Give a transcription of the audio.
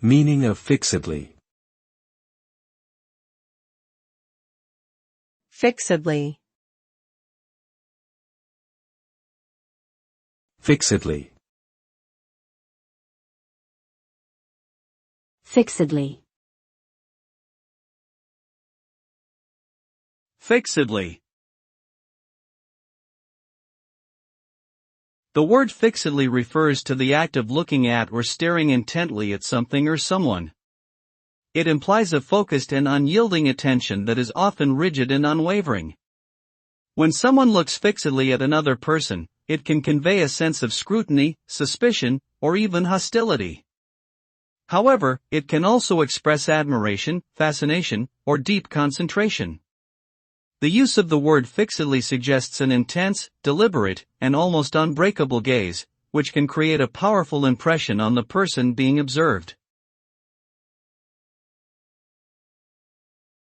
Meaning of fixedly. Fixedly. Fixedly. Fixedly. Fixedly. The word fixedly refers to the act of looking at or staring intently at something or someone. It implies a focused and unyielding attention that is often rigid and unwavering. When someone looks fixedly at another person, it can convey a sense of scrutiny, suspicion, or even hostility. However, it can also express admiration, fascination, or deep concentration. The use of the word fixedly suggests an intense, deliberate, and almost unbreakable gaze, which can create a powerful impression on the person being observed.